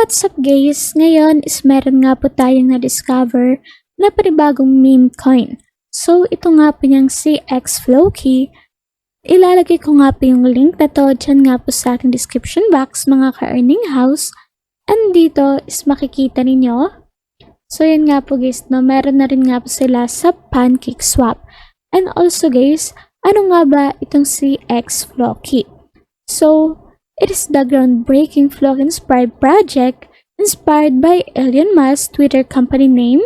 what's up guys? Ngayon is meron nga po tayong na-discover na panibagong meme coin. So ito nga po yung CX Floki. Ilalagay ko nga po yung link na to dyan nga po sa ating description box mga ka-earning house. And dito is makikita ninyo. So yan nga po guys, no, meron na rin nga po sila sa PancakeSwap. And also guys, ano nga ba itong CX Floki? So it is the groundbreaking Floki-inspired project inspired by Elon Musk's Twitter company name.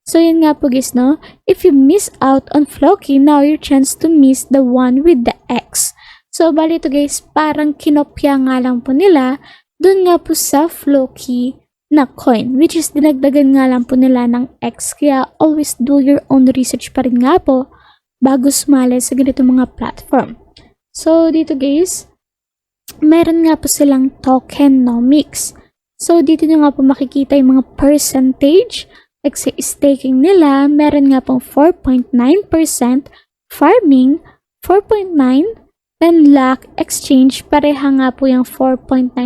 So yun nga po guys, no? If you miss out on Floki, now your chance to miss the one with the X. So bali ito guys, parang kinopya nga lang po nila dun nga po sa Floki na coin, which is dinagdagan nga lang po nila ng X. Kaya always do your own research pa rin nga po bago sumali sa ganito mga platform. So dito guys, meron nga po silang tokenomics. So, dito nyo nga po makikita yung mga percentage. Like sa staking nila, meron nga pong 4.9%, farming, 4.9%, then lakh exchange, pareha nga po yung 4.9%.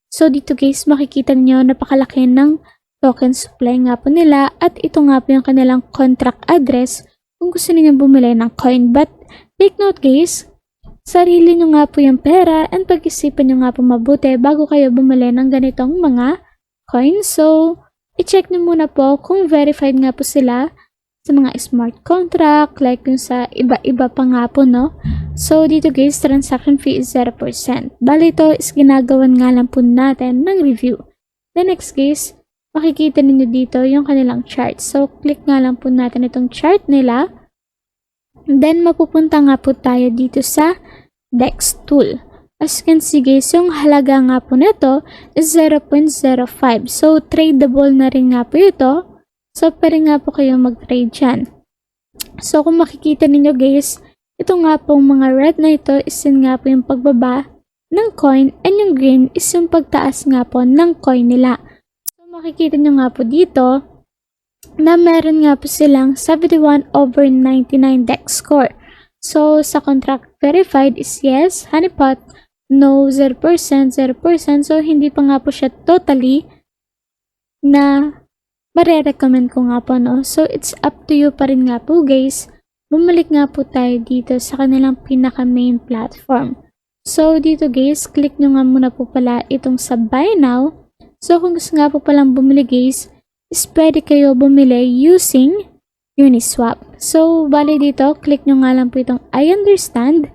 So, dito guys, makikita nyo napakalaki ng token supply nga po nila at ito nga po yung kanilang contract address kung gusto niyo bumili ng coin. But, take note guys, sarili nyo nga po yung pera and pag-isipan nyo nga po mabuti bago kayo bumili ng ganitong mga coins. So, i-check nyo muna po kung verified nga po sila sa mga smart contract, like yung sa iba-iba pa nga po, no? So, dito guys, transaction fee is 0%. Bali ito is ginagawan nga lang po natin ng review. The next guys, makikita ninyo dito yung kanilang chart. So, click nga lang po natin itong chart nila. Then, mapupunta nga po tayo dito sa DEX tool. As you can see guys, yung halaga nga po nito is 0.05. So, tradable na rin nga po ito. So, pwede nga po kayo mag-trade dyan. So, kung makikita ninyo guys, ito nga po mga red na ito is yun nga po yung pagbaba ng coin and yung green is yung pagtaas nga po ng coin nila. So, makikita nyo nga po dito na meron nga po silang 71/99 DEX score. So, sa contract verified is yes, honeypot, no, 0%, 0%. So, hindi pa nga po siya totally na marirecommend ko nga po, no? So, it's up to you pa rin nga po, guys. Bumalik nga po tayo dito sa kanilang pinaka-main platform. So, dito guys, click nyo nga muna po pala itong sa buy now. So, kung gusto nga po palang bumili guys, is pwede kayo bumili using Uniswap. So, bali dito, click nyo nga lang po itong I understand.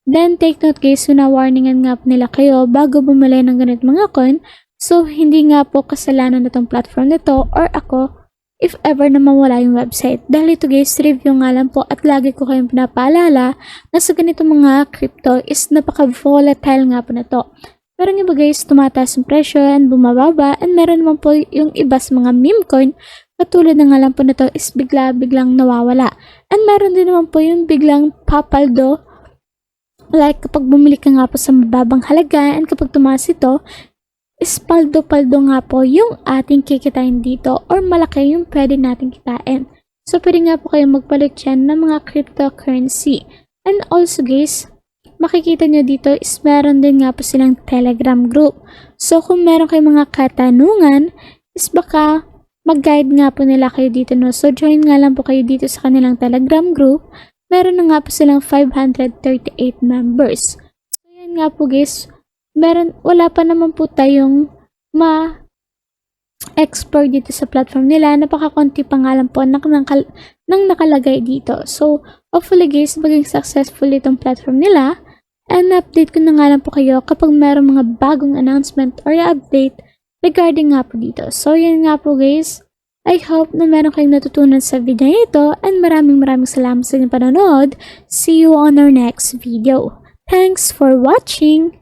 Then, take note guys, warningan nga po nila kayo bago bumili ng ganit mga coin. So, hindi nga po kasalanan na itong platform nito or ako if ever na mawala yung website. Dahil ito guys, review nga lang po at lagi ko kayong pinapaalala na sa ganito mga crypto is napaka-volatile nga po na to. Meron iba guys, tumataas yung presyo and bumababa, and meron naman po yung iba sa mga meme coin katulad na nga lang po na to is biglang nawawala. And meron din naman po yung biglang papaldo, like kapag bumili ka nga po sa mababang halaga and kapag tumaas ito, is paldo-paldo nga po yung ating kikitain dito or malaki yung pwede natin kitain. So pwede nga po kayo magpalit dyan ng mga cryptocurrency. And also guys, makikita nyo dito is meron din nga po silang Telegram group. So kung meron kayong mga katanungan, is baka mag-guide nga po nila kayo dito, no? So join nga lang po kayo dito sa kanilang Telegram group. Meron na nga po silang 538 members. So yan nga po guys, wala pa naman po tayong ma-explore dito sa platform nila. Napaka-konti pa nga lang po nang nakalagay dito. So hopefully guys, maging successful itong platform nila. And update ko na nga lang po kayo kapag meron mga bagong announcement or update regarding nga po dito. So, yan nga po guys. I hope na meron kayong natutunan sa video ito and maraming salamat sa inyong panonood. See you on our next video. Thanks for watching!